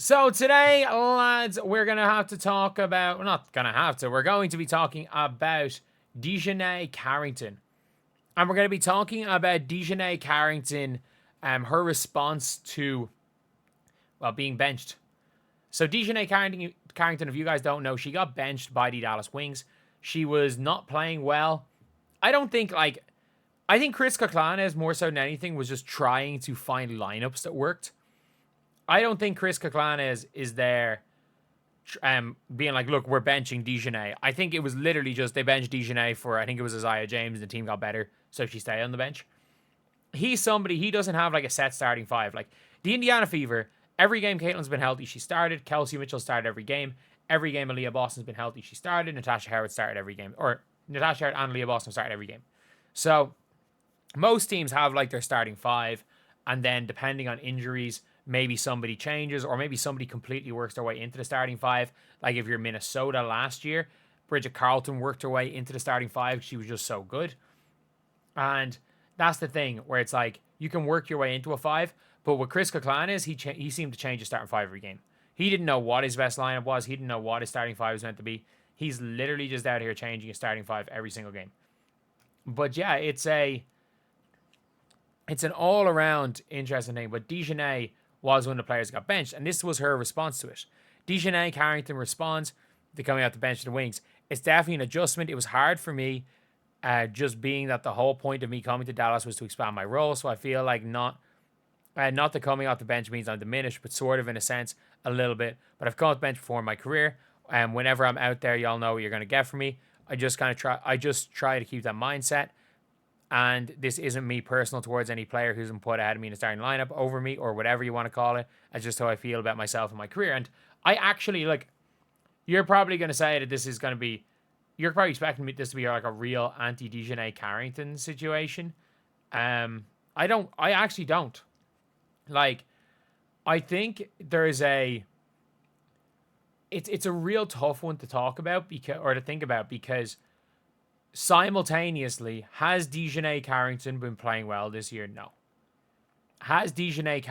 So today, lads, we're going to have to talk about, we're not going to have to, we're going to be talking about Dijonai Carrington. And we're going to be talking about Dijonai Carrington, her response to, well, being benched. So Dijonai Carrington, if you guys don't know, she got benched by the Dallas Wings. She was not playing well. I think Chris Kaklanes, more so than anything, was just trying to find lineups that worked. I don't think Chris Kaklanes is there being like, look, we're benching Dijonai. I think it was literally just they benched Dijonai for, I think it was Isaiah James, and the team got better, so she stayed on the bench. He's somebody, he doesn't have like a set starting five. Like the Indiana Fever, every game Caitlin's been healthy, she started. Kelsey Mitchell started every game. Every game Aaliyah Boston's been healthy, she started. Natasha Howard started every game. Or Natasha Howard and Aaliyah Boston started every game. So most teams have like their starting five, and then depending on injuries, maybe somebody changes, or maybe somebody completely works their way into the starting five. Like if you're Minnesota last year, Bridget Carleton worked her way into the starting five. She was just so good. And that's the thing where it's like you can work your way into a five, but with Chris Kaklanes, he seemed to change his starting five every game. He didn't know what his best lineup was. He didn't know what his starting five was meant to be. He's literally just out here changing his starting five every single game. But yeah, it's an all around interesting thing. But Dijonai was when the players got benched, and this was her response to it. Dijonai Carrington responds to coming out the bench to the Wings. It's definitely an adjustment. It was hard for me, just being that the whole point of me coming to Dallas was to expand my role. So I feel like not that coming off the bench means I'm diminished, but sort of in a sense a little bit. But I've come off the bench before in my career, and whenever I'm out there, y'all know what you're going to get from me. I just try to keep that mindset. And this isn't me personal towards any player who's been put ahead of me in the starting lineup, over me, or whatever you want to call it. It's just how I feel about myself and my career. And I actually, like, you're probably going to say that this is going to be, you're probably expecting this to be like a real anti-Dijonai Carrington situation. I actually don't. Like, I think there's it's a real tough one to talk about to think about, because simultaneously, has Dijonai Carrington been playing well this year? No. Has Isaiah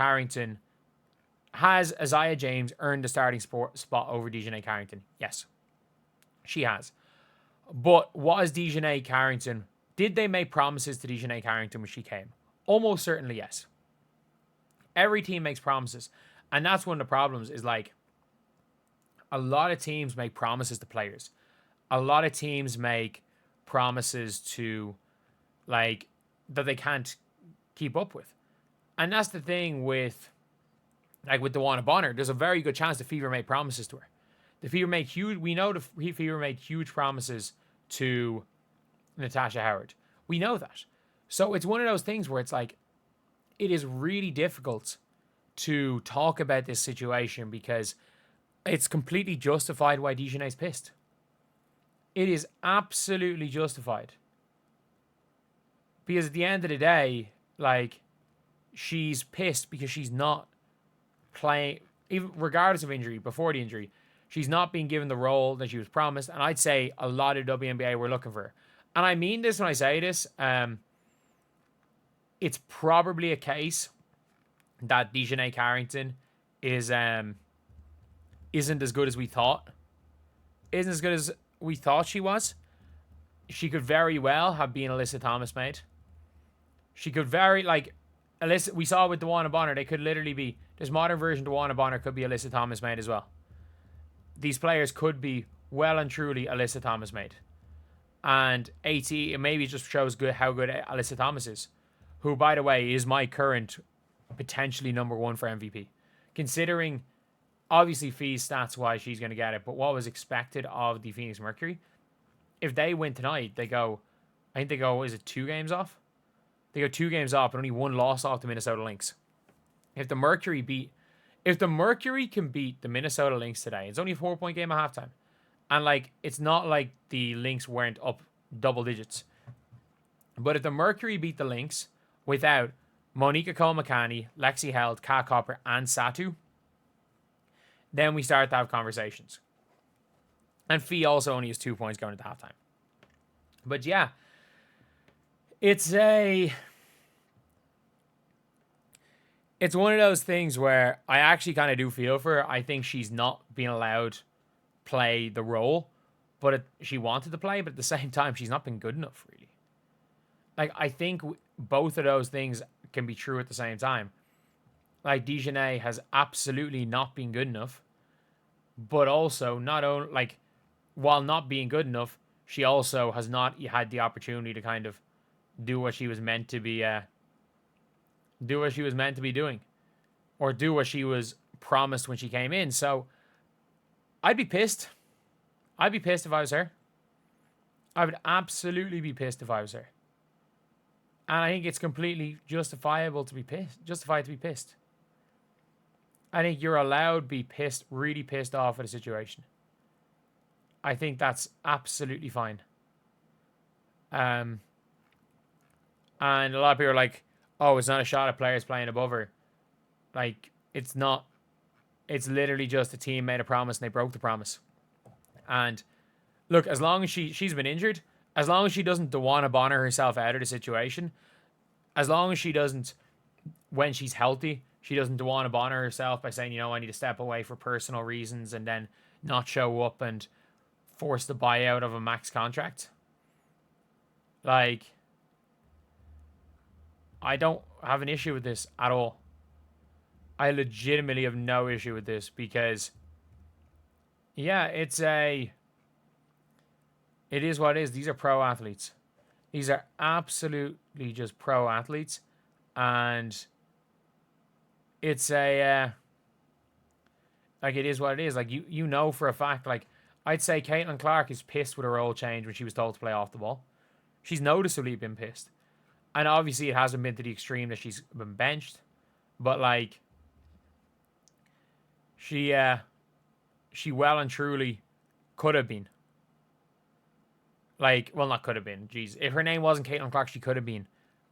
James earned the starting spot over Dijonai Carrington? Yes, she has. But was Dijonai Carrington, did they make promises to Dijonai Carrington when she came? Almost certainly yes. Every team makes promises. And that's one of the problems is like a lot of teams make promises to players. A lot of teams make promises to like that they can't keep up with. And that's the thing with like with DeWanna Bonner. There's a very good chance the Fever made promises to her. We know the Fever made huge promises to Natasha Howard. We know that. So it's one of those things where it's like it is really difficult to talk about this situation because it's completely justified why Dijonai's pissed. It is absolutely justified. Because at the end of the day, like, she's pissed because she's not playing, even regardless of injury, before the injury, she's not being given the role that she was promised. And I'd say a lot of WNBA were looking for her. And I mean this when I say this. It's probably a case that Dijonai Carrington isn't as good as we thought. Isn't as good as we thought she was. She could very well have been Alyssa Thomas made. She could Alyssa, we saw with DeWanna Bonner, they could literally be, this modern version of DeWanna Bonner could be Alyssa Thomas made as well. These players could be well and truly Alyssa Thomas made. And AT, it maybe just shows how good Alyssa Thomas is, who, by the way, is my current potentially number one for MVP. Considering, obviously, Fee's stats wise, she's going to get it, but what was expected of the Phoenix Mercury, if they win tonight, is it 2 games off? They go 2 games off, but only 1 loss off the Minnesota Lynx. If the Mercury can beat the Minnesota Lynx today, it's only a 4-point game at halftime. And like, it's not like the Lynx weren't up double digits. But if the Mercury beat the Lynx without Monica Cole-McCanny, Lexi Held, Kat Copper, and Satu, then we start to have conversations. And Fee also only has 2 points going into halftime. But yeah, it's it's one of those things where I actually kind of do feel for her. I think she's not being allowed play the role, but she wanted to play, but at the same time, she's not been good enough, really. Like, I think both of those things can be true at the same time. Like, Dijonai has absolutely not been good enough, but also, not only, like, while not being good enough, she also has not had the opportunity to kind of do what she was meant to be, do what she was meant to be doing, or do what she was promised when she came in. So, I'd be pissed. I'd be pissed if I was her. I would absolutely be pissed if I was her. And I think it's completely justifiable to be pissed. Justified to be pissed. I think you're allowed to be pissed, really pissed off at a situation. I think that's absolutely fine. And a lot of people are like, oh, it's not a shot at players playing above her. Like, it's not. It's literally just a team made a promise and they broke the promise. And look, as long as she's been injured, as long as she doesn't DeWanna Bonner herself out of the situation, as long as she doesn't, when she's healthy, she doesn't DeWanna Bonner herself by saying, you know, I need to step away for personal reasons and then not show up and force the buyout of a max contract. Like, I don't have an issue with this at all. I legitimately have no issue with this because, yeah, it is what it is. These are pro athletes. These are absolutely just pro athletes. And it's like, it is what it is. Like, you know for a fact, like, I'd say Caitlin Clark is pissed with her role change when she was told to play off the ball. She's noticeably been pissed. And obviously it hasn't been to the extreme that she's been benched. But, like, she well and truly could have been. Like, well, not could have been. Jeez. If her name wasn't Caitlin Clark, she could have been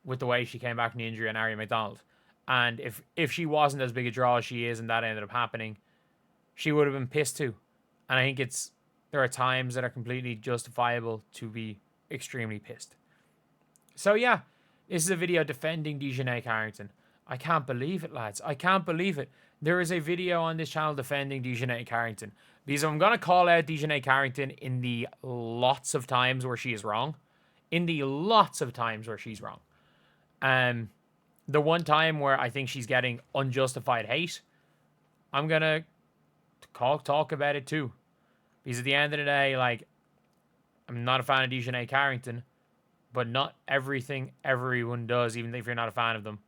with the way she came back from the injury on Ari McDonald. And if she wasn't as big a draw as she is and that ended up happening, she would have been pissed too. And I think there are times that are completely justifiable to be extremely pissed. So yeah, this is a video defending Dijonai Carrington. I can't believe it, lads. I can't believe it. There is a video on this channel defending Dijonai Carrington. Because I'm going to call out Dijonai Carrington in the lots of times where she is wrong. In the lots of times where she's wrong. The one time where I think she's getting unjustified hate, I'm going to talk about it too. Because at the end of the day, like, I'm not a fan of Dijonai Carrington, but not everything everyone does, even if you're not a fan of them.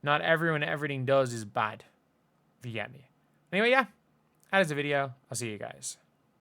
Not everything does is bad, if you get me. Anyway, yeah, that is the video. I'll see you guys.